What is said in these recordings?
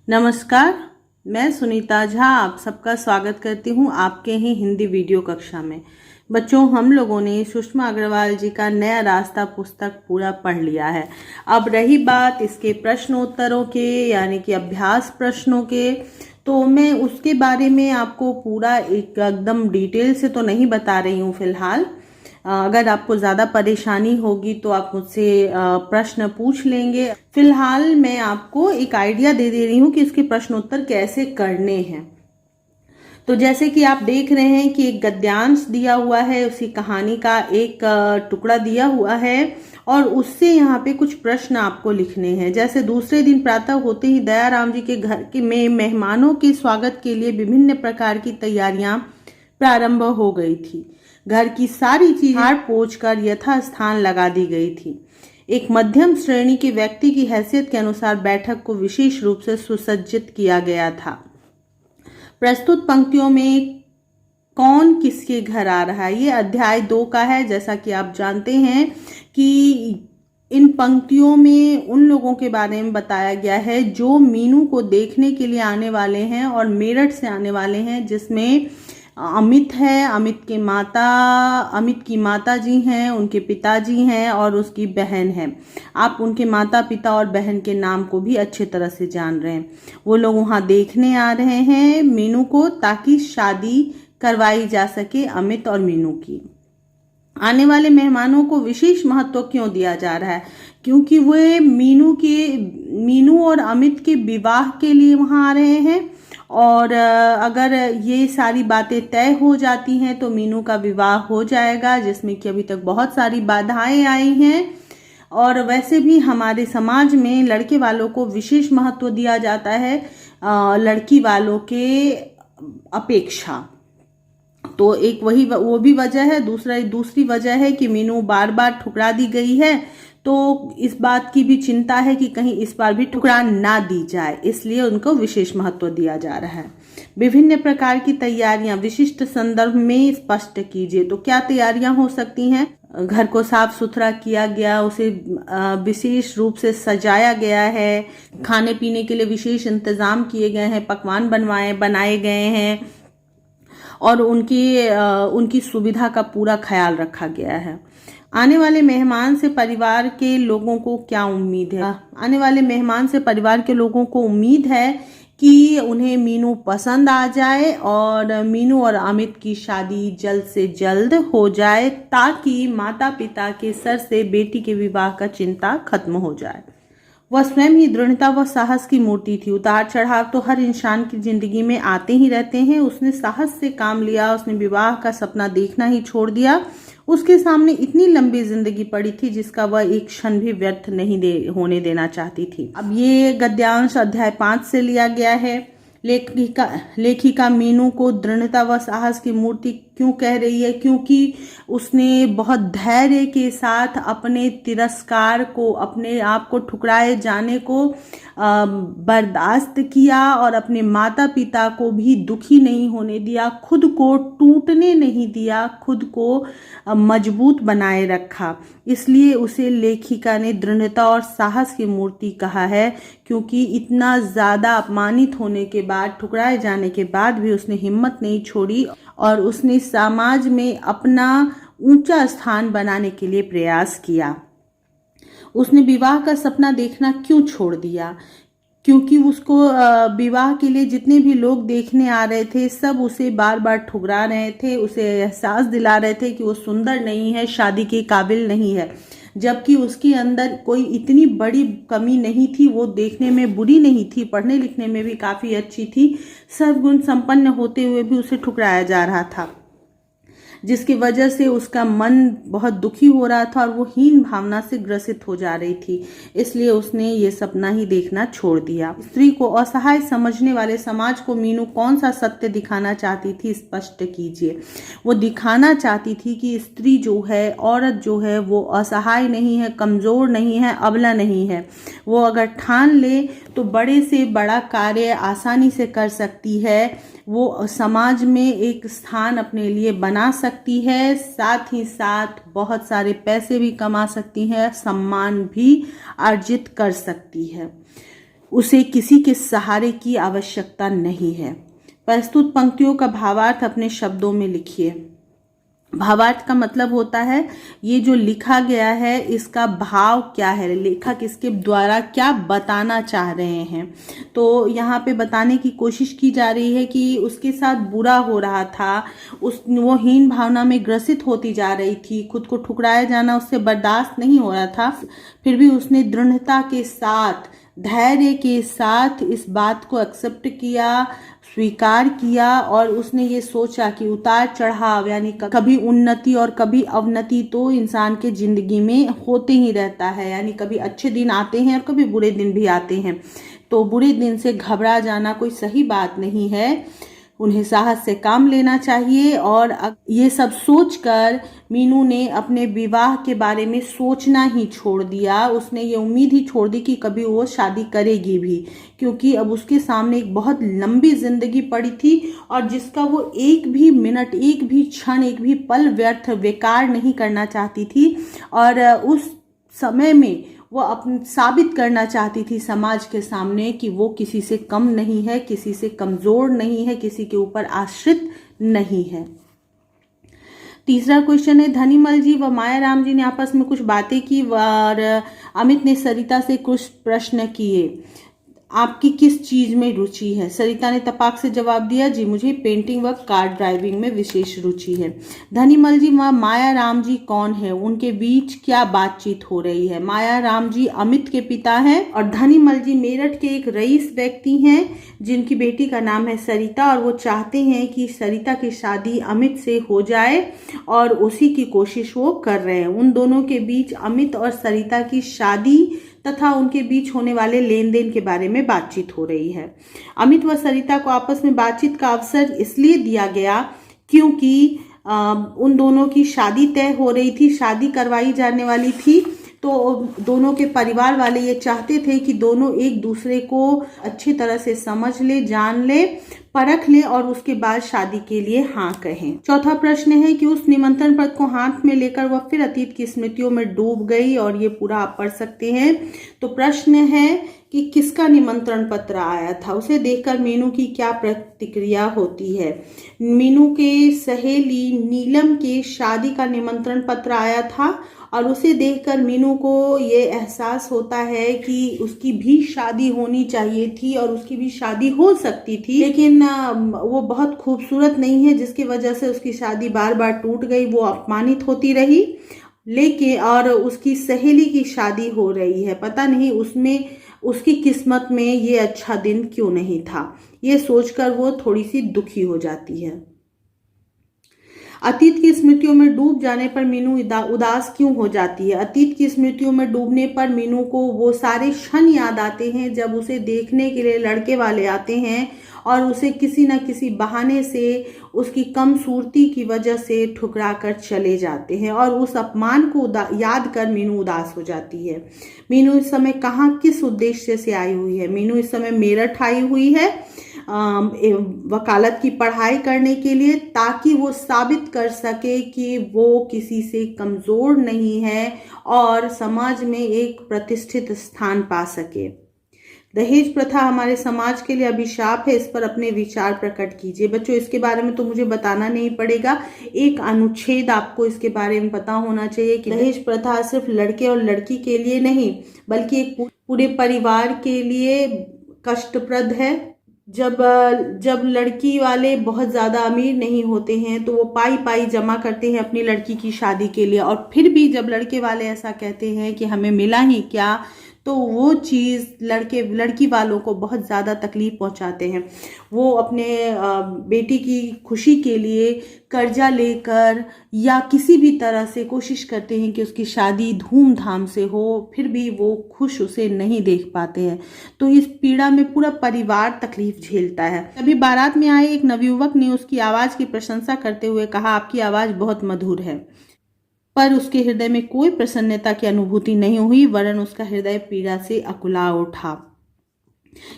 नमस्कार, मैं सुनीता झा आप सबका स्वागत करती हूँ आपके ही हिंदी वीडियो कक्षा में। बच्चों, हम लोगों ने सुषमा अग्रवाल जी का नया रास्ता पुस्तक पूरा पढ़ लिया है। अब रही बात इसके प्रश्नोत्तरों के, यानी कि अभ्यास प्रश्नों के, तो मैं उसके बारे में आपको पूरा एकदम डिटेल से तो नहीं बता रही हूँ फिलहाल। अगर आपको ज़्यादा परेशानी होगी तो आप मुझसे प्रश्न पूछ लेंगे। फिलहाल मैं आपको एक आइडिया दे रही हूँ कि इसके प्रश्नोत्तर कैसे करने हैं। तो जैसे कि आप देख रहे हैं कि एक गद्यांश दिया हुआ है, उसी कहानी का एक टुकड़ा दिया हुआ है और उससे यहाँ पे कुछ प्रश्न आपको लिखने हैं। जैसे दूसरे दिन प्रातः होते ही दयाराम जी के घर में मेहमानों के स्वागत के लिए विभिन्न प्रकार की तैयारियां प्रारंभ हो गई थी। घर की सारी चीजें झाड़ पोंछ कर यथास्थान लगा दी गई थी। एक मध्यम श्रेणी के व्यक्ति की हैसियत के अनुसार बैठक को विशेष रूप से सुसज्जित किया गया था। प्रस्तुत पंक्तियों में कौन किसके घर आ रहा है, ये अध्याय 2 का है। जैसा कि आप जानते हैं कि इन पंक्तियों में उन लोगों के बारे में बताया गया है जो मीनू को देखने के लिए आने वाले हैं और मेरठ से आने वाले हैं, जिसमें अमित है, अमित की माता जी हैं, उनके पिताजी हैं और उसकी बहन है। आप उनके माता पिता और बहन के नाम को भी अच्छे तरह से जान रहे हैं। वो लोग वहाँ देखने आ रहे हैं मीनू को, ताकि शादी करवाई जा सके अमित और मीनू की। आने वाले मेहमानों को विशेष महत्व क्यों दिया जा रहा है? क्योंकि वे मीनू और अमित के विवाह के लिए वहाँ आ रहे हैं और अगर ये सारी बातें तय हो जाती हैं तो मीनू का विवाह हो जाएगा, जिसमें कि अभी तक बहुत सारी बाधाएं आई हैं। और वैसे भी हमारे समाज में लड़के वालों को विशेष महत्व दिया जाता है लड़की वालों के अपेक्षा। तो एक वो भी वजह है। दूसरी वजह है कि मीनू बार बार ठुकरा दी गई है, तो इस बात की भी चिंता है कि कहीं इस बार भी ठुकरा ना दी जाए, इसलिए उनको विशेष महत्व दिया जा रहा है। विभिन्न प्रकार की तैयारियां विशिष्ट संदर्भ में स्पष्ट कीजिए। तो क्या तैयारियां हो सकती हैं? घर को साफ सुथरा किया गया, उसे विशेष रूप से सजाया गया है, खाने पीने के लिए विशेष इंतजाम किए गए हैं, पकवान बनाए गए हैं और उनकी सुविधा का पूरा ख्याल रखा गया है। आने वाले मेहमान से परिवार के लोगों को क्या उम्मीद है? आने वाले मेहमान से परिवार के लोगों को उम्मीद है कि उन्हें मीनू पसंद आ जाए और मीनू और अमित की शादी जल्द से जल्द हो जाए, ताकि माता पिता के सर से बेटी के विवाह का चिंता खत्म हो जाए। वह स्वयं ही दृढ़ता व साहस की मूर्ति थी। उतार चढ़ाव तो हर इंसान की जिंदगी में आते ही रहते हैं। उसने साहस से काम लिया, उसने विवाह का सपना देखना ही छोड़ दिया। उसके सामने इतनी लंबी जिंदगी पड़ी थी जिसका वह एक क्षण भी व्यर्थ नहीं होने देना चाहती थी। अब ये गद्यांश अध्याय 5 से लिया गया है। लेखिका मीनू को दृढ़ता व साहस की मूर्ति क्यों कह रही है? क्योंकि उसने बहुत धैर्य के साथ अपने तिरस्कार को, अपने आप को ठुकराए जाने को बर्दाश्त किया और अपने माता पिता को भी दुखी नहीं होने दिया, खुद को टूटने नहीं दिया, खुद को मजबूत बनाए रखा। इसलिए उसे लेखिका ने दृढ़ता और साहस की मूर्ति कहा है, क्योंकि इतना ज़्यादा अपमानित होने के बाद, ठुकराए जाने के बाद भी उसने हिम्मत नहीं छोड़ी और उसने समाज में अपना ऊंचा स्थान बनाने के लिए प्रयास किया। उसने विवाह का सपना देखना क्यों छोड़ दिया? क्योंकि उसको विवाह के लिए जितने भी लोग देखने आ रहे थे, सब उसे बार बार ठुकरा रहे थे, उसे एहसास दिला रहे थे कि वो सुंदर नहीं है, शादी के काबिल नहीं है, जबकि उसके अंदर कोई इतनी बड़ी कमी नहीं थी। वो देखने में बुरी नहीं थी, पढ़ने लिखने में भी काफ़ी अच्छी थी, सर्वगुण संपन्न होते हुए भी उसे ठुकराया जा रहा था, जिसकी वजह से उसका मन बहुत दुखी हो रहा था और वो हीन भावना से ग्रसित हो जा रही थी। इसलिए उसने ये सपना ही देखना छोड़ दिया। स्त्री को असहाय समझने वाले समाज को मीनू कौन सा सत्य दिखाना चाहती थी? स्पष्ट कीजिए। वो दिखाना चाहती थी कि स्त्री जो है, औरत जो है, वो असहाय नहीं है, कमजोर नहीं है, अबला नहीं है। वो अगर ठान ले तो बड़े से बड़ा कार्य आसानी से कर सकती है। वो समाज में एक स्थान अपने लिए बना सकती है, साथ ही साथ बहुत सारे पैसे भी कमा सकती है, सम्मान भी अर्जित कर सकती है। उसे किसी के सहारे की आवश्यकता नहीं है। प्रस्तुत पंक्तियों का भावार्थ अपने शब्दों में लिखिए। भावार्थ का मतलब होता है ये जो लिखा गया है इसका भाव क्या है, लेखक इसके द्वारा क्या बताना चाह रहे हैं। तो यहाँ पे बताने की कोशिश की जा रही है कि उसके साथ बुरा हो रहा था, वो हीन भावना में ग्रसित होती जा रही थी, खुद को ठुकराया जाना उससे बर्दाश्त नहीं हो रहा था। फिर भी उसने दृढ़ता के साथ, धैर्य के साथ इस बात को एक्सेप्ट किया, स्वीकार किया और उसने ये सोचा कि उतार चढ़ाव यानी कभी उन्नति और कभी अवनति तो इंसान के जिंदगी में होते ही रहता है। यानी कभी अच्छे दिन आते हैं और कभी बुरे दिन भी आते हैं। तो बुरे दिन से घबरा जाना कोई सही बात नहीं है, उन्हें साहस से काम लेना चाहिए। और ये सब सोचकर मीनू ने अपने विवाह के बारे में सोचना ही छोड़ दिया। उसने ये उम्मीद ही छोड़ दी कि कभी वो शादी करेगी भी, क्योंकि अब उसके सामने एक बहुत लंबी जिंदगी पड़ी थी और जिसका वो एक भी मिनट, एक भी क्षण, एक भी पल व्यर्थ बेकार नहीं करना चाहती थी। और उस समय में वो अपने साबित करना चाहती थी समाज के सामने कि वो किसी से कम नहीं है, किसी से कमजोर नहीं है, किसी के ऊपर आश्रित नहीं है। तीसरा क्वेश्चन है, धनीमल जी व मायाराम जी ने आपस में कुछ बातें की और अमित ने सरिता से कुछ प्रश्न किए। आपकी किस चीज में रुचि है? सरिता ने तपाक से जवाब दिया, जी मुझे पेंटिंग व कार ड्राइविंग में विशेष रुचि है। धनीमल जी व मायाराम जी कौन है? उनके बीच क्या बातचीत हो रही है? मायाराम जी अमित के पिता हैं और धनीमल जी मेरठ के एक रईस व्यक्ति हैं जिनकी बेटी का नाम है सरिता और वो चाहते हैं कि सरिता की शादी अमित से हो जाए और उसी की कोशिश वो कर रहे हैं। उन दोनों के बीच अमित और सरिता की शादी तथा उनके बीच होने वाले लेन देन के बारे में बातचीत हो रही है। अमित व सरिता को आपस में बातचीत का अवसर इसलिए दिया गया क्योंकि उन दोनों की शादी तय हो रही थी, शादी करवाई जाने वाली थी। तो दोनों के परिवार वाले ये चाहते थे कि दोनों एक दूसरे को अच्छी तरह से समझ ले, जान ले, परख ले और उसके बाद शादी के लिए हाँ कहें। चौथा प्रश्न है कि उस निमंत्रण पत्र को हाथ में लेकर वह फिर अतीत की स्मृतियों में डूब गई और ये पूरा आप पढ़ सकते हैं। तो प्रश्न है कि किसका निमंत्रण पत्र आया था, उसे देखकर मीनू की क्या प्रतिक्रिया होती है। मीनू के सहेली नीलम के शादी का निमंत्रण पत्र आया था और उसे देखकर मीनू को ये एहसास होता है कि उसकी भी शादी होनी चाहिए थी और उसकी भी शादी हो सकती थी, लेकिन वो बहुत खूबसूरत नहीं है जिसकी वजह से उसकी शादी बार बार टूट गई, वो अपमानित होती रही। लेकिन और उसकी सहेली की शादी हो रही है, पता नहीं उसमें उसकी किस्मत में ये अच्छा दिन क्यों नहीं था, ये सोचकर वो थोड़ी सी दुखी हो जाती है। अतीत की स्मृतियों में डूब जाने पर मीनू उदास क्यों हो जाती है? अतीत की स्मृतियों में डूबने पर मीनू को वो सारे क्षण याद आते हैं जब उसे देखने के लिए लड़के वाले आते हैं और उसे किसी न किसी बहाने से उसकी कम सूरती की वजह से ठुकरा कर चले जाते हैं और उस अपमान को याद कर मीनू उदास हो जाती है। मीनू इस समय कहाँ, किस उद्देश्य से आई हुई है? मीनू इस समय मेरठ आई हुई है वकालत की पढ़ाई करने के लिए, ताकि वो साबित कर सके कि वो किसी से कमजोर नहीं है और समाज में एक प्रतिष्ठित स्थान पा सके। दहेज प्रथा हमारे समाज के लिए अभिशाप है, इस पर अपने विचार प्रकट कीजिए। बच्चों इसके बारे में तो मुझे बताना नहीं पड़ेगा, एक अनुच्छेद आपको इसके बारे में पता होना चाहिए कि दहेज प्रथा सिर्फ लड़के और लड़की के लिए नहीं बल्कि एक पूरे परिवार के लिए कष्टप्रद है। जब लड़की वाले बहुत ज़्यादा अमीर नहीं होते हैं तो वो पाई पाई जमा करते हैं अपनी लड़की की शादी के लिए, और फिर भी जब लड़के वाले ऐसा कहते हैं कि हमें मिला ही क्या, तो वो चीज़ लड़की वालों को बहुत ज़्यादा तकलीफ पहुंचाते हैं। वो अपने बेटी की खुशी के लिए कर्जा लेकर या किसी भी तरह से कोशिश करते हैं कि उसकी शादी धूमधाम से हो, फिर भी वो खुश उसे नहीं देख पाते हैं। तो इस पीड़ा में पूरा परिवार तकलीफ झेलता है। तभी बारात में आए एक नवयुवक ने उसकी आवाज़ की प्रशंसा करते हुए कहा, आपकी आवाज़ बहुत मधुर है। पर उसके हृदय में कोई प्रसन्नता की अनुभूति नहीं हुई, वरन उसका हृदय पीड़ा से अकुला उठा।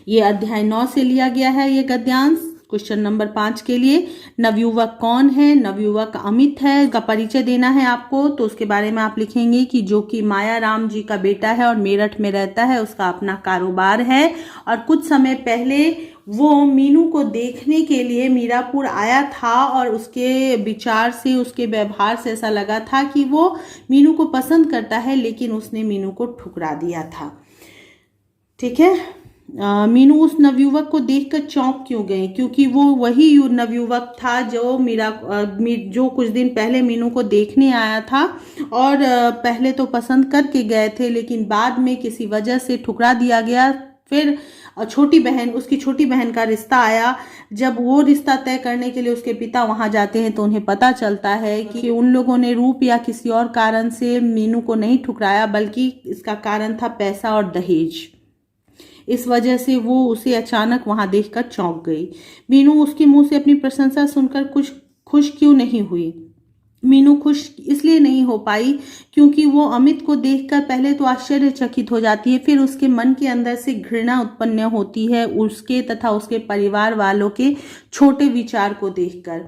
ये अध्याय 9 से लिया गया है ये गद्यांश। क्वेश्चन नंबर 5 के लिए, नवयुवक कौन है? नवयुवक अमित है। उसका परिचय देना है आपको, तो उसके बारे में आप लिखेंगे कि जो कि माया राम जी का बेटा है और मेरठ में रहता है, उसका अपना कारोबार है और कुछ समय पहले वो मीनू को देखने के लिए मीरापुर आया था और उसके विचार से, उसके व्यवहार से ऐसा लगा था कि वो मीनू को पसंद करता है, लेकिन उसने मीनू को ठुकरा दिया था। ठीक है। मीनू उस नवयुवक को देखकर चौंक क्यों गए? क्योंकि वो वही नवयुवक था जो जो कुछ दिन पहले मीनू को देखने आया था और पहले तो पसंद करके गए थे, लेकिन बाद में किसी वजह से ठुकरा दिया गया। फिर उसकी छोटी बहन का रिश्ता आया। जब वो रिश्ता तय करने के लिए उसके पिता वहां जाते हैं तो उन्हें पता चलता है कि उन लोगों ने रूप या किसी और कारण से मीनू को नहीं ठुकराया, बल्कि इसका कारण था पैसा और दहेज। इस वजह से वो उसे अचानक वहां देखकर चौंक गई। मीनू उसके मुंह से अपनी प्रशंसा सुनकर कुछ खुश क्यों नहीं हुई? मीनू खुश इसलिए नहीं हो पाई क्योंकि वो अमित को देखकर पहले तो आश्चर्यचकित हो जाती है, फिर उसके मन के अंदर से घृणा उत्पन्न होती है उसके तथा उसके परिवार वालों के छोटे विचार को देखकर।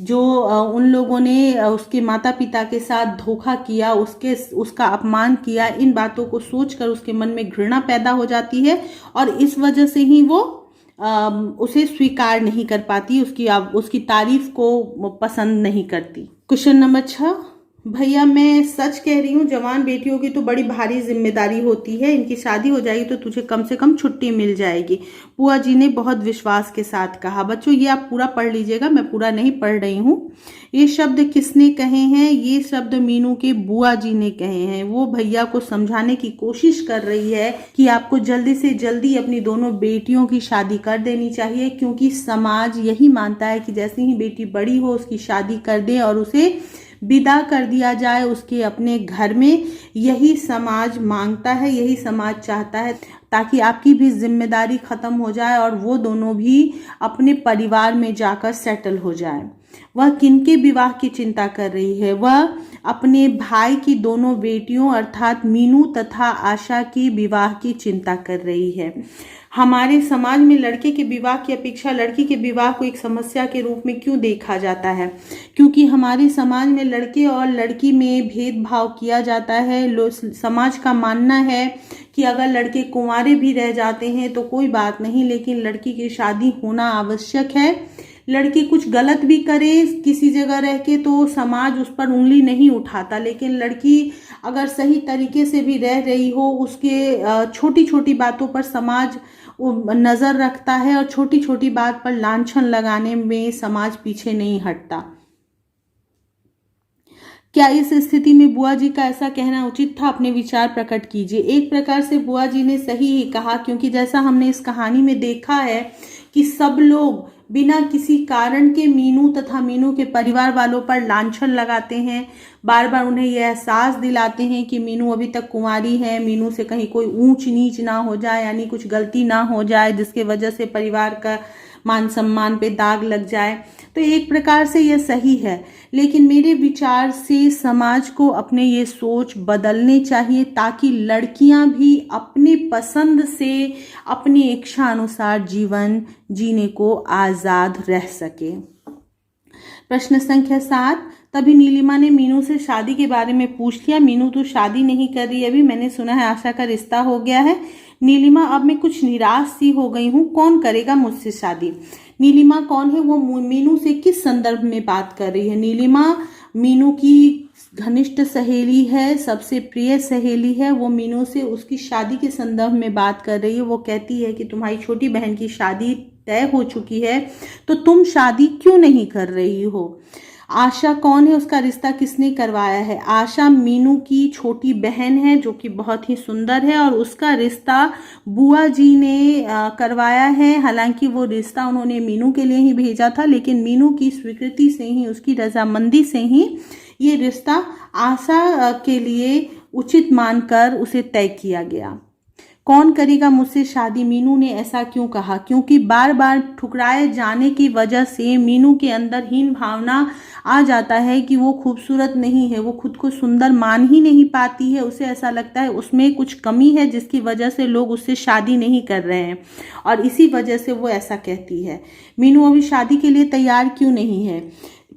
जो उन लोगों ने उसके माता पिता के साथ धोखा किया, उसका अपमान किया, इन बातों को सोचकर उसके मन में घृणा पैदा हो जाती है और इस वजह से ही वो उसे स्वीकार नहीं कर पाती, उसकी तारीफ को पसंद नहीं करती। क्वेश्चन नंबर 6, भैया मैं सच कह रही हूँ, जवान बेटियों की तो बड़ी भारी जिम्मेदारी होती है, इनकी शादी हो जाएगी तो तुझे कम से कम छुट्टी मिल जाएगी, बुआ जी ने बहुत विश्वास के साथ कहा। बच्चों ये आप पूरा पढ़ लीजिएगा, मैं पूरा नहीं पढ़ रही हूँ। ये शब्द किसने कहे हैं? ये शब्द मीनू के बुआ जी ने कहे हैं। वो भैया को समझाने की कोशिश कर रही है कि आपको जल्दी से जल्दी अपनी दोनों बेटियों की शादी कर देनी चाहिए, क्योंकि समाज यही मानता है कि जैसे ही बेटी बड़ी हो उसकी शादी कर दे और उसे विदा कर दिया जाए उसके अपने घर में। यही समाज मांगता है, यही समाज चाहता है, ताकि आपकी भी जिम्मेदारी खत्म हो जाए और वो दोनों भी अपने परिवार में जाकर सेटल हो जाए। वह किनके विवाह की चिंता कर रही है? वह अपने भाई की दोनों बेटियों अर्थात मीनू तथा आशा की विवाह की चिंता कर रही है। हमारे समाज में लड़के के विवाह की अपेक्षा लड़की के विवाह को एक समस्या के रूप में क्यों देखा जाता है? क्योंकि हमारे समाज में लड़के और लड़की में भेदभाव किया जाता है। समाज का मानना है कि अगर लड़के कुंवारे भी रह जाते हैं तो कोई बात नहीं, लेकिन लड़की की शादी होना आवश्यक है। लड़की कुछ गलत भी करे किसी जगह रह के तो समाज उस पर उंगली नहीं उठाता, लेकिन लड़की अगर सही तरीके से भी रह रही हो, उसके छोटी छोटी बातों पर समाज नजर रखता है और छोटी छोटी बात पर लांछन लगाने में समाज पीछे नहीं हटता। क्या इस स्थिति में बुआ जी का ऐसा कहना उचित था? अपने विचार प्रकट कीजिए। एक प्रकार से बुआ जी ने सही ही कहा, क्योंकि जैसा हमने इस कहानी में देखा है कि सब लोग बिना किसी कारण के मीनू तथा मीनू के परिवार वालों पर लांछन लगाते हैं, बार बार उन्हें यह एहसास दिलाते हैं कि मीनू अभी तक कुंवारी है, मीनू से कहीं कोई ऊंच नीच ना हो जाए, यानी कुछ गलती ना हो जाए जिसके वजह से परिवार का मान सम्मान पे दाग लग जाए। तो एक प्रकार से यह सही है, लेकिन मेरे विचार से समाज को अपने ये सोच बदलने चाहिए, ताकि लड़कियां भी अपने पसंद से अपनी इच्छा अनुसार जीवन जीने को आजाद रह सके। प्रश्न संख्या 7, तभी नीलिमा ने मीनू से शादी के बारे में पूछ लिया। मीनू तो शादी नहीं कर रही अभी, मैंने सुना है आशा का रिश्ता हो गया है। नीलिमा, अब मैं कुछ निराश सी हो गई हूँ, कौन करेगा मुझसे शादी? नीलिमा कौन है? वो मीनू से किस संदर्भ में बात कर रही है? नीलिमा मीनू की घनिष्ठ सहेली है, सबसे प्रिय सहेली है। वो मीनू से उसकी शादी के संदर्भ में बात कर रही है। वो कहती है कि तुम्हारी छोटी बहन की शादी तय हो चुकी है, तो तुम शादी क्यों नहीं कर रही हो? आशा कौन है? उसका रिश्ता किसने करवाया है? आशा मीनू की छोटी बहन है जो कि बहुत ही सुंदर है और उसका रिश्ता बुआ जी ने करवाया है। हालांकि वो रिश्ता उन्होंने मीनू के लिए ही भेजा था, लेकिन मीनू की स्वीकृति से ही, उसकी रजामंदी से ही ये रिश्ता आशा के लिए उचित मानकर उसे तय किया गया। कौन करेगा मुझसे शादी, मीनू ने ऐसा क्यों कहा? क्योंकि बार बार ठुकराए जाने की वजह से मीनू के अंदर हीन भावना आ जाता है कि वो खूबसूरत नहीं है, वो खुद को सुंदर मान ही नहीं पाती है। उसे ऐसा लगता है उसमें कुछ कमी है जिसकी वजह से लोग उससे शादी नहीं कर रहे हैं, और इसी वजह से वो ऐसा कहती है। मीनू अभी शादी के लिए तैयार क्यों नहीं है?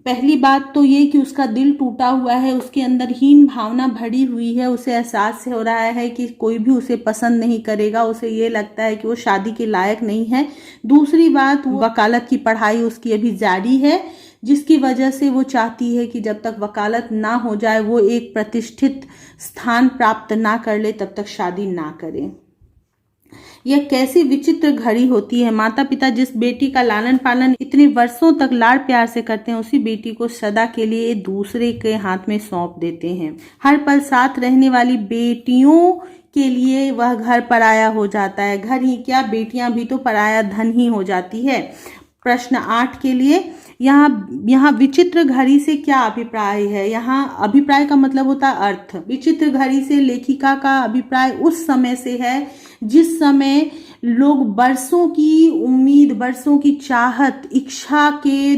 पहली बात तो ये कि उसका दिल टूटा हुआ है, उसके अंदर हीन भावना भरी हुई है, उसे एहसास हो रहा है कि कोई भी उसे पसंद नहीं करेगा, उसे ये लगता है कि वो शादी के लायक नहीं है। दूसरी बात, वकालत की पढ़ाई उसकी अभी जारी है, जिसकी वजह से वो चाहती है कि जब तक वकालत ना हो जाए, वो एक प्रतिष्ठित स्थान प्राप्त ना कर ले, तब तक शादी ना करे। यह कैसी विचित्र घड़ी होती है। माता पिता जिस बेटी का लालन पालन इतने वर्षों तक लाड़ प्यार से करते हैं, उसी बेटी को सदा के लिए दूसरे के हाथ में सौंप देते हैं। हर पल साथ रहने वाली बेटियों के लिए वह घर पराया हो जाता है। घर ही क्या, बेटियां भी तो पराया धन ही हो जाती है। प्रश्न 8 के लिए, यहाँ विचित्र घड़ी से क्या अभिप्राय है? यहाँ अभिप्राय का मतलब होता है अर्थ। विचित्र घड़ी से लेखिका का अभिप्राय उस समय से है जिस समय लोग बरसों की उम्मीद, बरसों की चाहत, इच्छा के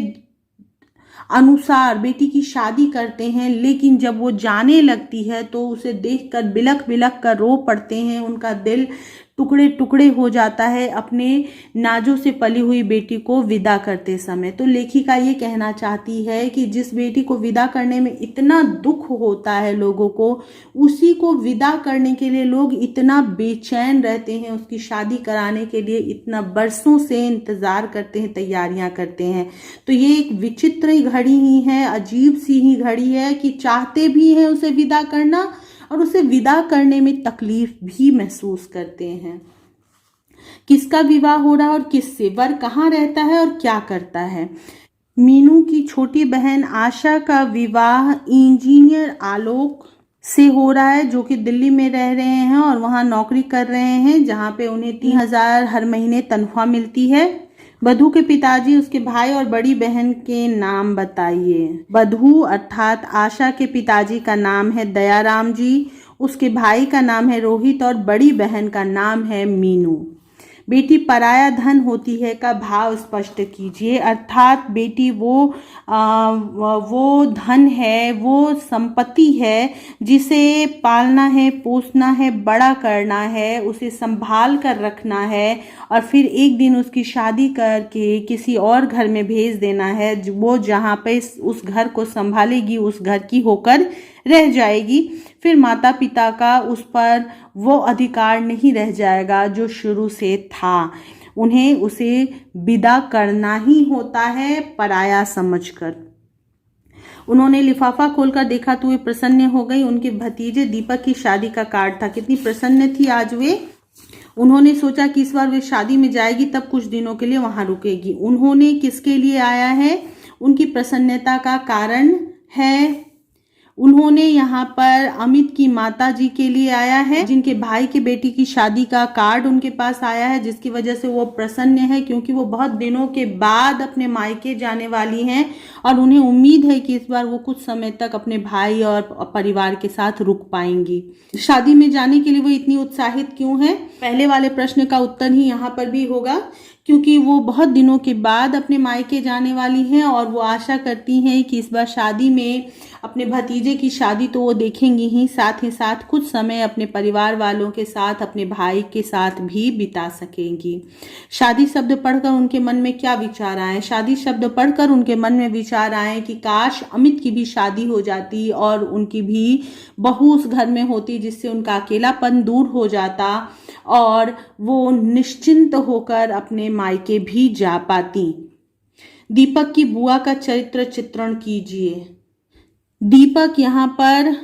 अनुसार बेटी की शादी करते हैं, लेकिन जब वो जाने लगती है तो उसे देखकर बिलख बिलख कर रो पड़ते हैं। उनका दिल टुकड़े टुकड़े हो जाता है अपने नाजों से पली हुई बेटी को विदा करते समय। तो लेखिका ये कहना चाहती है कि जिस बेटी को विदा करने में इतना दुख होता है लोगों को, उसी को विदा करने के लिए लोग इतना बेचैन रहते हैं, उसकी शादी कराने के लिए इतना बरसों से इंतजार करते हैं, तैयारियां करते हैं। तो ये एक विचित्र घड़ी ही है, अजीब सी ही घड़ी है कि चाहते भी हैं उसे विदा करना और उसे विदा करने में तकलीफ भी महसूस करते हैं। किसका विवाह हो रहा है और किससे? वर कहाँ रहता है और क्या करता है? मीनू की छोटी बहन आशा का विवाह इंजीनियर आलोक से हो रहा है, जो कि दिल्ली में रह रहे हैं और वहां नौकरी कर रहे हैं, जहां पे उन्हें 3000 हर महीने तनख्वाह मिलती है। वधू के पिताजी, उसके भाई और बड़ी बहन के नाम बताइए। वधू अर्थात आशा के पिताजी का नाम है दयाराम जी, उसके भाई का नाम है रोहित और बड़ी बहन का नाम है मीनू। बेटी पराया धन होती है का भाव स्पष्ट कीजिए। अर्थात बेटी वो धन है, वो संपत्ति है जिसे पालना है, पोसना है, बड़ा करना है, उसे संभाल कर रखना है और फिर एक दिन उसकी शादी करके किसी और घर में भेज देना है। वो जहाँ पे उस घर को संभालेगी, उस घर की होकर रह जाएगी। फिर माता पिता का उस पर वो अधिकार नहीं रह जाएगा जो शुरू से था। उन्हें उसे विदा करना ही होता है पराया समझकर। उन्होंने लिफाफा खोलकर देखा तो वे प्रसन्न हो गई। उनके भतीजे दीपक की शादी का कार्ड था। कितनी प्रसन्न थी आज वे। उन्होंने सोचा कि इस बार वे शादी में जाएगी, तब कुछ दिनों के लिए वहां रुकेगी। उन्होंने किसके लिए आया है? उनकी प्रसन्नता का कारण है, उन्होंने यहाँ पर अमित की माता जी के लिए आया है, जिनके भाई की बेटी की शादी का कार्ड उनके पास आया है, जिसकी वजह से वो प्रसन्न है, क्योंकि वो बहुत दिनों के बाद अपने मायके जाने वाली हैं और उन्हें उम्मीद है कि इस बार वो कुछ समय तक अपने भाई और परिवार के साथ रुक पाएंगी। शादी में जाने के लिए वो इतनी उत्साहित क्यों है? पहले वाले प्रश्न का उत्तर ही यहाँ पर भी होगा, क्योंकि वो बहुत दिनों के बाद अपने मायके जाने वाली हैं और वो आशा करती हैं कि इस बार शादी में अपने भतीजे की शादी तो वो देखेंगी ही साथ कुछ समय अपने परिवार वालों के साथ, अपने भाई के साथ भी बिता सकेंगी। शादी शब्द पढ़कर उनके मन में क्या विचार आए? शादी शब्द पढ़कर उनके मन में विचार आए कि काश अमित की भी शादी हो जाती और उनकी भी बहू उस घर में होती, जिससे उनका अकेलापन दूर हो जाता और वो निश्चिंत होकर अपने मायके भी जा पाती। दीपक की बुआ का चरित्र चित्रण कीजिए। दीपक यहाँ पर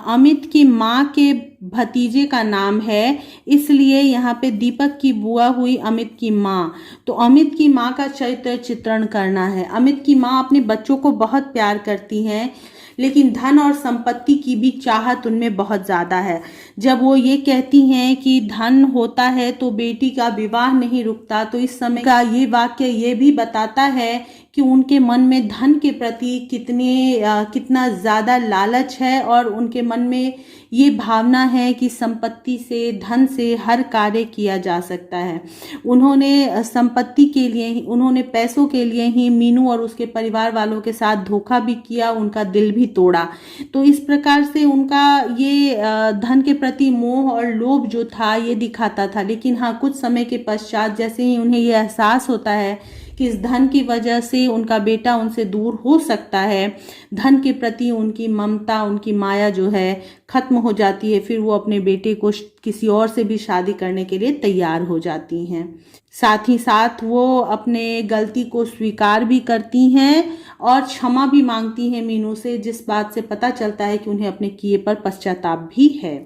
अमित की माँ के भतीजे का नाम है, इसलिए यहाँ पे दीपक की बुआ हुई अमित की माँ। तो अमित की माँ का चरित्र चित्रण करना है। अमित की माँ अपने बच्चों को बहुत प्यार करती हैं, लेकिन धन और संपत्ति की भी चाहत उनमें बहुत ज़्यादा है। जब वो ये कहती हैं कि धन होता है तो बेटी का विवाह नहीं रुकता, तो इस समय का ये वाक्य ये भी बताता है कि उनके मन में धन के प्रति कितना ज़्यादा लालच है और उनके मन में ये भावना है कि संपत्ति से, धन से हर कार्य किया जा सकता है। उन्होंने संपत्ति के लिए, उन्होंने पैसों के लिए ही मीनू और उसके परिवार वालों के साथ धोखा भी किया, उनका दिल भी तोड़ा। तो इस प्रकार से उनका ये धन के प्रति मोह और लोभ जो था ये दिखाता था। लेकिन हाँ, कुछ समय के पश्चात जैसे ही उन्हें ये एहसास होता है कि इस धन की वजह से उनका बेटा उनसे दूर हो सकता है, धन के प्रति उनकी ममता, उनकी माया जो है खत्म हो जाती है। फिर वो अपने बेटे को किसी और से भी शादी करने के लिए तैयार हो जाती हैं। साथ ही साथ वो अपने गलती को स्वीकार भी करती हैं और क्षमा भी मांगती हैं मीनू से, जिस बात से पता चलता है कि उन्हें अपने किए पर पश्चाताप भी है।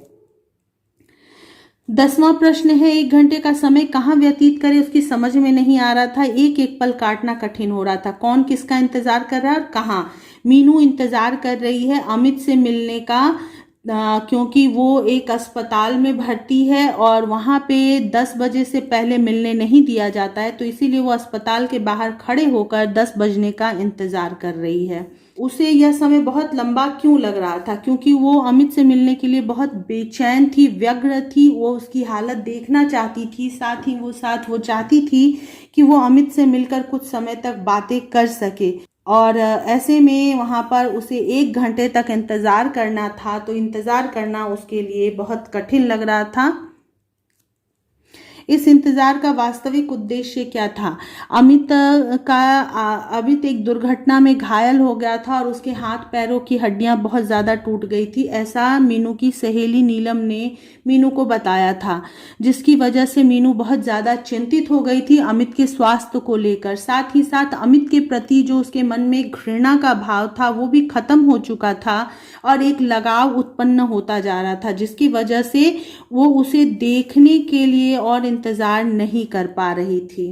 10वां प्रश्न है, 1 घंटे का समय कहाँ व्यतीत करे उसकी समझ में नहीं आ रहा था। एक एक पल काटना कठिन हो रहा था। कौन किसका इंतजार कर रहा है और कहाँ? मीनू इंतजार कर रही है अमित से मिलने का, क्योंकि वो एक अस्पताल में भर्ती है और वहाँ पे 10 बजे से पहले मिलने नहीं दिया जाता है। तो इसीलिए वो अस्पताल के बाहर खड़े होकर 10 बजने का इंतजार कर रही है। उसे यह समय बहुत लंबा क्यों लग रहा था? क्योंकि वो अमित से मिलने के लिए बहुत बेचैन थी, व्यग्र थी। वो उसकी हालत देखना चाहती थी, साथ ही वो चाहती थी कि वो अमित से मिलकर कुछ समय तक बातें कर सके। और ऐसे में वहाँ पर उसे 1 घंटे तक इंतज़ार करना था। तो इंतज़ार करना उसके लिए बहुत कठिन लग रहा था। इस इंतजार का वास्तविक उद्देश्य क्या था? अमित एक दुर्घटना में घायल हो गया था और उसके हाथ पैरों की हड्डियां बहुत ज़्यादा टूट गई थी। ऐसा मीनू की सहेली नीलम ने मीनू को बताया था, जिसकी वजह से मीनू बहुत ज़्यादा चिंतित हो गई थी अमित के स्वास्थ्य को लेकर। साथ ही साथ अमित के प्रति जो उसके मन में घृणा का भाव था वो भी खत्म हो चुका था और एक लगाव उत्पन्न होता जा रहा था, जिसकी वजह से वो उसे देखने के लिए और इंतजार नहीं कर पा रही थी।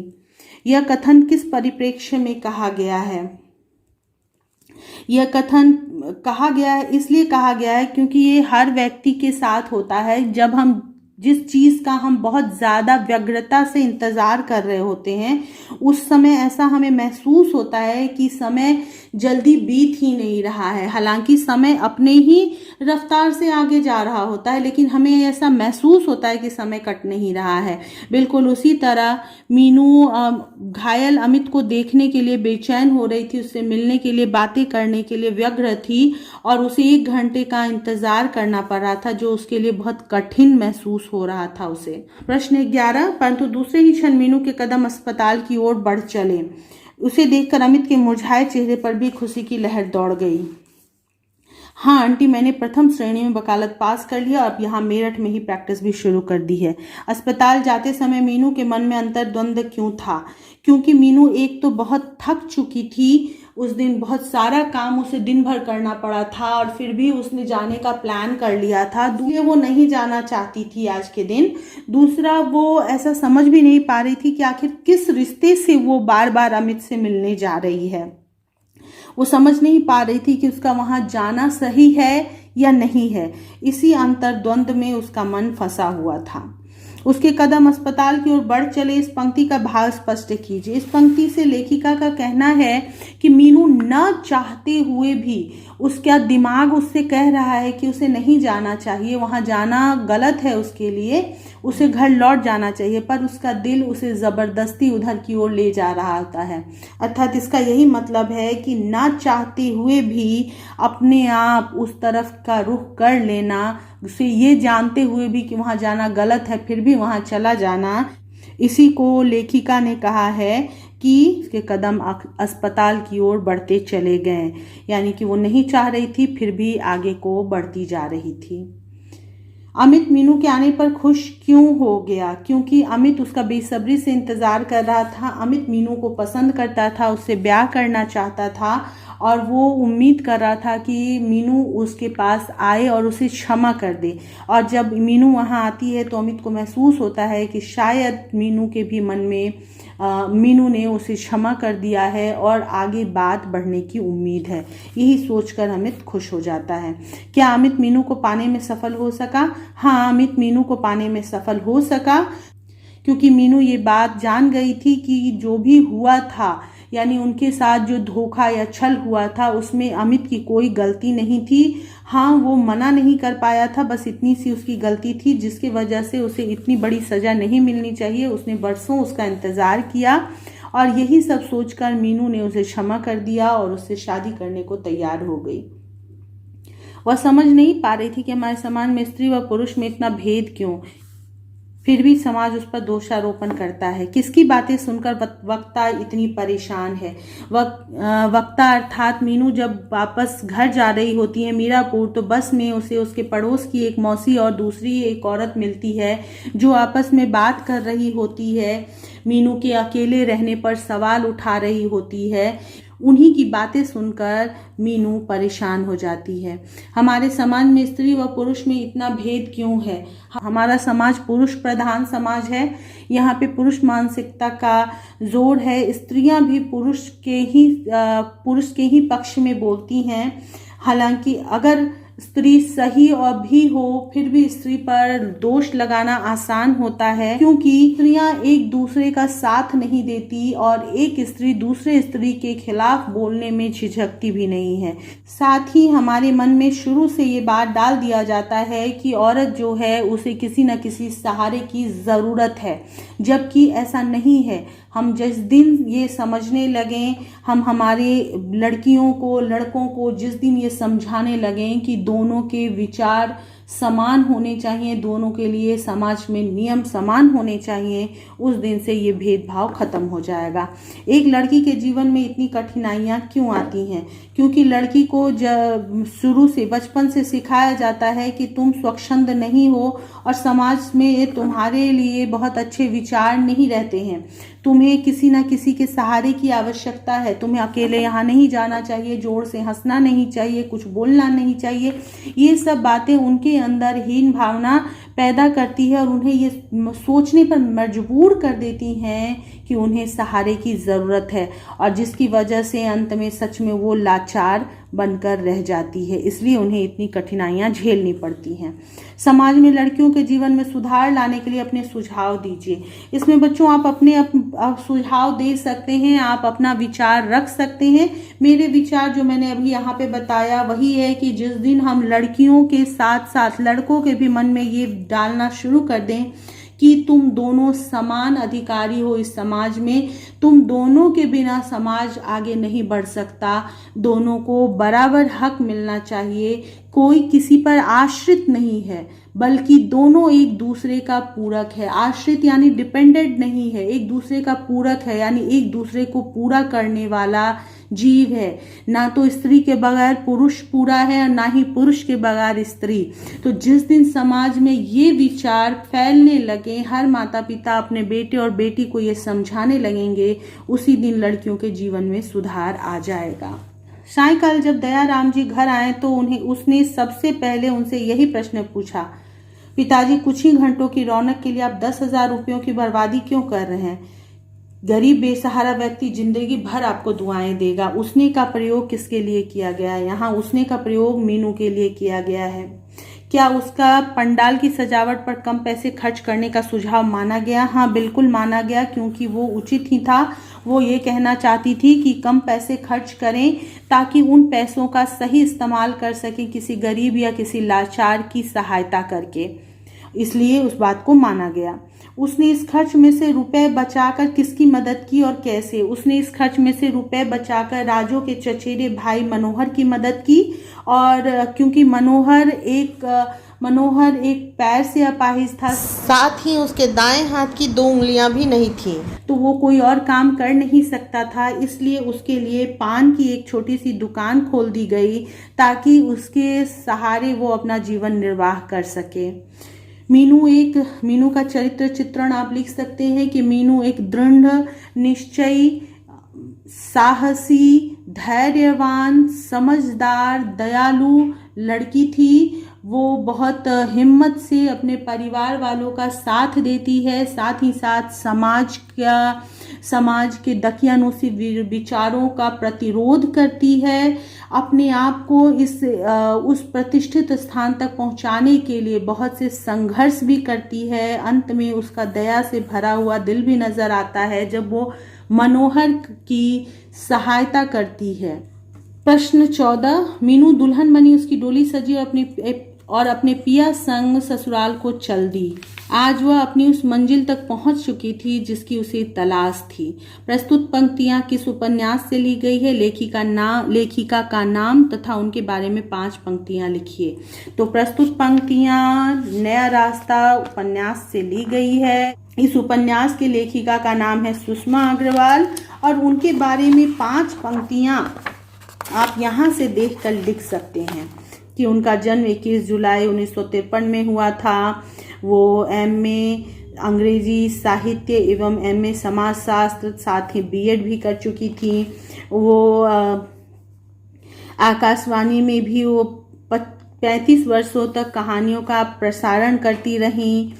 यह कथन किस परिप्रेक्ष्य में कहा गया है? यह कथन कहा गया है, इसलिए कहा गया है क्योंकि ये हर व्यक्ति के साथ होता है। जब हम जिस चीज़ का हम बहुत ज़्यादा व्यग्रता से इंतज़ार कर रहे होते हैं, उस समय ऐसा हमें महसूस होता है कि समय जल्दी बीत ही नहीं रहा है। हालांकि समय अपने ही रफ्तार से आगे जा रहा होता है, लेकिन हमें ऐसा महसूस होता है कि समय कट नहीं रहा है। बिल्कुल उसी तरह मीनू घायल अमित को देखने के लिए बेचैन हो रही थी, उससे मिलने के लिए, बातें करने के लिए व्यग्र थी और उसे 1 घंटे का इंतज़ार करना पड़ रहा था, जो उसके लिए बहुत कठिन महसूस हो रहा था उसे। प्रश्न 11, परंतु दूसरे ही क्षण मीनू के कदम अस्पताल की ओर बढ़ चले। उसे देखकर अमित के मुरझाए चेहरे पर भी खुशी की लहर दौड़ गई। हाँ आंटी, मैंने प्रथम श्रेणी में वकालत पास कर लिया और अब यहाँ मेरठ में ही प्रैक्टिस भी शुरू कर दी है। अस्पताल जाते समय मीनू के मन में अंतर्द्वंद क्यों था? क्योंकि मीनू एक तो बहुत थक चुकी थी, उस दिन बहुत सारा काम उसे दिन भर करना पड़ा था और फिर भी उसने जाने का प्लान कर लिया था। दूसरा, वो नहीं जाना चाहती थी आज के दिन। दूसरा, वो ऐसा समझ भी नहीं पा रही थी कि आखिर किस रिश्ते से वो बार बार अमित से मिलने जा रही है। वो समझ नहीं पा रही थी कि उसका वहाँ जाना सही है या नहीं है। इसी अंतर्द्वंद में उसका मन फंसा हुआ था। उसके कदम अस्पताल की ओर बढ़ चले। इस पंक्ति का भाव स्पष्ट कीजिए। इस पंक्ति से लेखिका का कहना है कि मीनू न चाहते हुए भी उसका दिमाग उससे कह रहा है कि उसे नहीं जाना चाहिए, वहाँ जाना गलत है उसके लिए, उसे घर लौट जाना चाहिए, पर उसका दिल उसे ज़बरदस्ती उधर की ओर ले जा रहा होता है। अर्थात इसका यही मतलब है कि ना चाहते हुए भी अपने आप उस तरफ का रुख कर लेना, उसे ये जानते हुए भी कि वहाँ जाना गलत है, फिर भी वहाँ चला जाना। इसी को लेखिका ने कहा है कि उसके कदम अस्पताल की ओर बढ़ते चले गए, यानी कि वो नहीं चाह रही थी फिर भी आगे को बढ़ती जा रही थी। अमित मीनू के आने पर खुश क्यों हो गया? क्योंकि अमित उसका बेसब्री से इंतज़ार कर रहा था। अमित मीनू को पसंद करता था, उससे ब्याह करना चाहता था और वो उम्मीद कर रहा था कि मीनू उसके पास आए और उसे क्षमा कर दे। और जब मीनू वहाँ आती है तो अमित को महसूस होता है कि शायद मीनू के भी मन में मीनू ने उसे क्षमा कर दिया है और आगे बात बढ़ने की उम्मीद है। यही सोचकर अमित खुश हो जाता है। क्या अमित मीनू को पाने में सफल हो सका? हाँ, अमित मीनू को पाने में सफल हो सका, क्योंकि मीनू ये बात जान गई थी कि जो भी हुआ था यानी उनके साथ जो धोखा या छल हुआ था उसमें अमित की कोई गलती नहीं थी। हाँ, वो मना नहीं कर पाया था, बस इतनी सी उसकी गलती थी जिसकी वजह से उसे इतनी बड़ी सज़ा नहीं मिलनी चाहिए। उसने बरसों उसका इंतज़ार किया और यही सब सोचकर मीनू ने उसे क्षमा कर दिया और उससे शादी करने को तैयार हो गई। वह समझ नहीं पा रही थी कि हमारे समाज में स्त्री व पुरुष में इतना भेद क्यों, फिर भी समाज उस पर दोषारोपण करता है। किसकी बातें सुनकर वक्ता इतनी परेशान है। वक्ता अर्थात मीनू जब वापस घर जा रही होती है मीरापुर, तो बस में उसे उसके पड़ोस की एक मौसी और दूसरी एक औरत मिलती है जो आपस में बात कर रही होती है। मीनू के अकेले रहने पर सवाल उठा रही होती है। उन्हीं की बातें सुनकर मीनू परेशान हो जाती है। हमारे समाज में स्त्री व पुरुष में इतना भेद क्यों है? हमारा समाज पुरुष प्रधान समाज है। यहाँ पे पुरुष मानसिकता का जोर है। स्त्रियां भी पुरुष के ही पक्ष में बोलती हैं। हालांकि अगर स्त्री सही और भी हो फिर भी स्त्री पर दोष लगाना आसान होता है, क्योंकि स्त्रियां एक दूसरे का साथ नहीं देती और एक स्त्री दूसरे स्त्री के खिलाफ बोलने में झिझकती भी नहीं है। साथ ही हमारे मन में शुरू से ये बात डाल दिया जाता है कि औरत जो है उसे किसी न किसी सहारे की ज़रूरत है, जबकि ऐसा नहीं है। हम जिस दिन ये समझने लगें, हम हमारे लड़कियों को लड़कों को जिस दिन ये समझाने लगें कि दोनों के विचार समान होने चाहिए, दोनों के लिए समाज में नियम समान होने चाहिए, उस दिन से ये भेदभाव खत्म हो जाएगा। एक लड़की के जीवन में इतनी कठिनाइयाँ क्यों आती हैं? क्योंकि लड़की को जब शुरू से बचपन से सिखाया जाता है कि तुम स्वच्छंद नहीं हो और समाज में तुम्हारे लिए बहुत अच्छे विचार नहीं रहते हैं, तुम्हें किसी न किसी के सहारे की आवश्यकता है, तुम्हें अकेले यहाँ नहीं जाना चाहिए, जोर से हंसना नहीं चाहिए, कुछ बोलना नहीं चाहिए। ये सब बातें उनके अंदर हीन भावना पैदा करती है और उन्हें ये सोचने पर मजबूर कर देती हैं कि उन्हें सहारे की ज़रूरत है, और जिसकी वजह से अंत में सच में वो लाचार बनकर रह जाती है। इसलिए उन्हें इतनी कठिनाइयाँ झेलनी पड़ती हैं। समाज में लड़कियों के जीवन में सुधार लाने के लिए अपने सुझाव दीजिए। इसमें बच्चों आप अपने सुझाव दे सकते हैं, आप अपना विचार रख सकते हैं। मेरे विचार जो मैंने अभी यहाँ पे बताया वही है कि जिस दिन हम लड़कियों के साथ साथ लड़कों के भी मन में ये डालना शुरू कर दें कि तुम दोनों समान अधिकारी हो इस समाज में, तुम दोनों के बिना समाज आगे नहीं बढ़ सकता, दोनों को बराबर हक मिलना चाहिए, कोई किसी पर आश्रित नहीं है बल्कि दोनों एक दूसरे का पूरक है। आश्रित यानी डिपेंडेंट नहीं है, एक दूसरे का पूरक है, यानी एक दूसरे को पूरा करने वाला जीव है। ना तो स्त्री के बगैर पुरुष पूरा है और ना ही पुरुष के बगैर स्त्री। तो जिस दिन समाज में ये विचार फैलने लगे, हर माता पिता अपने बेटे और बेटी को ये समझाने लगेंगे, उसी दिन लड़कियों के जीवन में सुधार आ जाएगा। सायंकाल जब दयाराम जी घर आए तो उसने सबसे पहले उनसे यही प्रश्न पूछा, पिताजी कुछ ही घंटों की रौनक के लिए आप 10,000 रुपयों की बर्बादी क्यों कर रहे हैं? गरीब बेसहारा व्यक्ति जिंदगी भर आपको दुआएं देगा। उसने का प्रयोग किसके लिए किया गया है? यहाँ उसने का प्रयोग मीनू के लिए किया गया है। क्या उसका पंडाल की सजावट पर कम पैसे खर्च करने का सुझाव माना गया? हाँ, बिल्कुल माना गया, क्योंकि वो उचित ही था। वो ये कहना चाहती थी कि कम पैसे खर्च करें ताकि उन पैसों का सही इस्तेमाल कर सकें किसी गरीब या किसी लाचार की सहायता करके, इसलिए उस बात को माना गया। उसने इस खर्च में से रुपए बचाकर किसकी मदद की और कैसे? उसने इस खर्च में से रुपए बचाकर राजू के चचेरे भाई मनोहर की मदद की, और क्योंकि मनोहर एक पैर से अपाहिज था, साथ ही उसके दाएं हाथ की 2 उंगलियां भी नहीं थीं, तो वो कोई और काम कर नहीं सकता था। इसलिए उसके लिए पान की एक छोटी सी दुकान खोल दी गई ताकि उसके सहारे वो अपना जीवन निर्वाह कर सके। मीनू का चरित्र चित्रण आप लिख सकते हैं कि मीनू एक दृढ़ निश्चयी, साहसी, धैर्यवान, समझदार, दयालु लड़की थी। वो बहुत हिम्मत से अपने परिवार वालों का साथ देती है, साथ ही साथ समाज के दकियानूसी विचारों का प्रतिरोध करती है। अपने आप को उस प्रतिष्ठित स्थान तक पहुंचाने के लिए बहुत से संघर्ष भी करती है। अंत में उसका दया से भरा हुआ दिल भी नजर आता है जब वो मनोहर की सहायता करती है। प्रश्न 14, मीनू दुल्हन बनी, उसकी डोली सजी और अपने पिया संग ससुराल को चल दी। आज वह अपनी उस मंजिल तक पहुंच चुकी थी जिसकी उसे तलाश थी। प्रस्तुत पंक्तियां किस उपन्यास से ली गई है? लेखिका का नाम तथा उनके बारे में 5 पंक्तियां लिखिए। तो प्रस्तुत पंक्तियां नया रास्ता उपन्यास से ली गई है। इस उपन्यास के लेखिका का नाम है सुषमा अग्रवाल और उनके बारे में 5 पंक्तियां आप यहाँ से देखकर लिख सकते हैं कि उनका जन्म 21 जुलाई 1953 में हुआ था। वो एमए अंग्रेजी साहित्य एवं एमए समाजशास्त्र, साथ ही बीएड भी कर चुकी थी। वो आकाशवाणी में भी वो 35 वर्षों तक कहानियों का प्रसारण करती रहीं।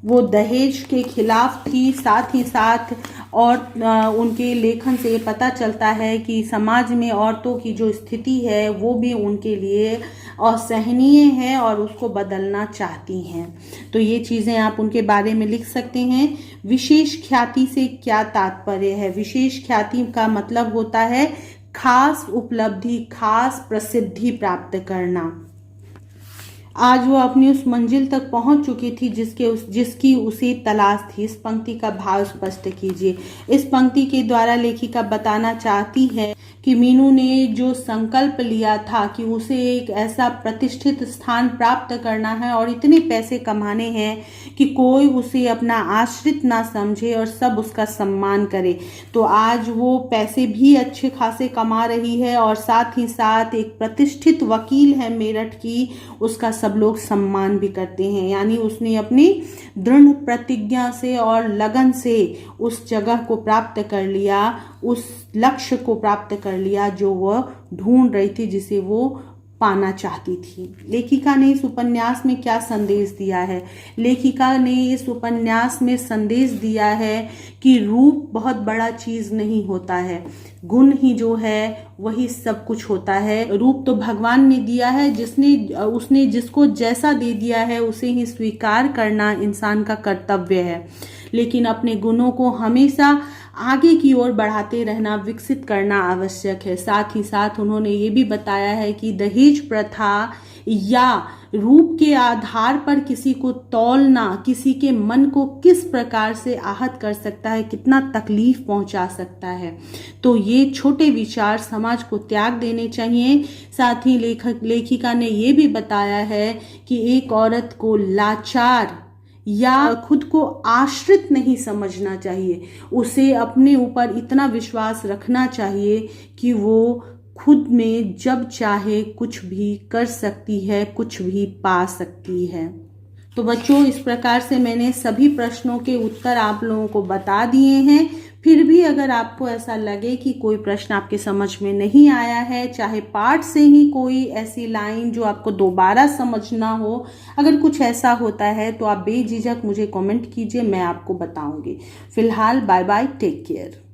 वो दहेज के खिलाफ थी, साथ ही साथ और उनके लेखन से ये पता चलता है कि समाज में औरतों की जो स्थिति है वो भी उनके लिए असहनीय है और उसको बदलना चाहती हैं। तो ये चीज़ें आप उनके बारे में लिख सकते हैं। विशेष ख्याति से क्या तात्पर्य है? विशेष ख्याति का मतलब होता है खास उपलब्धि, खास प्रसिद्धि प्राप्त करना। आज वो अपनी उस मंजिल तक पहुंच चुकी थी जिसकी उसे तलाश थी। इस पंक्ति का भाव स्पष्ट कीजिए। इस पंक्ति के द्वारा लेखिका बताना चाहती है कि मीनू ने जो संकल्प लिया था कि उसे एक ऐसा प्रतिष्ठित स्थान प्राप्त करना है और इतने पैसे कमाने हैं कि कोई उसे अपना आश्रित ना समझे और सब उसका सम्मान करे, तो आज वो पैसे भी अच्छे खासे कमा रही है और साथ ही साथ एक प्रतिष्ठित वकील है मेरठ की, उसका सब लोग सम्मान भी करते हैं। यानी उसने अपनी दृढ़ प्रतिज्ञा से और लगन से उस जगह को प्राप्त कर लिया, उस लक्ष्य को प्राप्त कर लिया जो वह ढूंढ रही थी, जिसे वो पाना चाहती थी। लेखिका ने इस उपन्यास में क्या संदेश दिया है? लेखिका ने इस उपन्यास में संदेश दिया है कि रूप बहुत बड़ा चीज नहीं होता है, गुण ही जो है वही सब कुछ होता है। रूप तो भगवान ने दिया है, उसने जिसको जैसा दे दिया है उसे ही स्वीकार करना इंसान का कर्तव्य है, लेकिन अपने गुणों को हमेशा आगे की ओर बढ़ाते रहना, विकसित करना आवश्यक है। साथ ही साथ उन्होंने ये भी बताया है कि दहेज प्रथा या रूप के आधार पर किसी को तौलना किसी के मन को किस प्रकार से आहत कर सकता है, कितना तकलीफ पहुंचा सकता है। तो ये छोटे विचार समाज को त्याग देने चाहिए। साथ ही लेखिका ने ये भी बताया है कि एक औरत को लाचार या खुद को आश्रित नहीं समझना चाहिए, उसे अपने ऊपर इतना विश्वास रखना चाहिए कि वो खुद में जब चाहे कुछ भी कर सकती है, कुछ भी पा सकती है। तो बच्चों, इस प्रकार से मैंने सभी प्रश्नों के उत्तर आप लोगों को बता दिए हैं। फिर भी अगर आपको ऐसा लगे कि कोई प्रश्न आपके समझ में नहीं आया है, चाहे पाठ से ही कोई ऐसी लाइन जो आपको दोबारा समझना हो, अगर कुछ ऐसा होता है तो आप बेझिझक मुझे कमेंट कीजिए, मैं आपको बताऊंगी। फिलहाल बाय बाय, टेक केयर।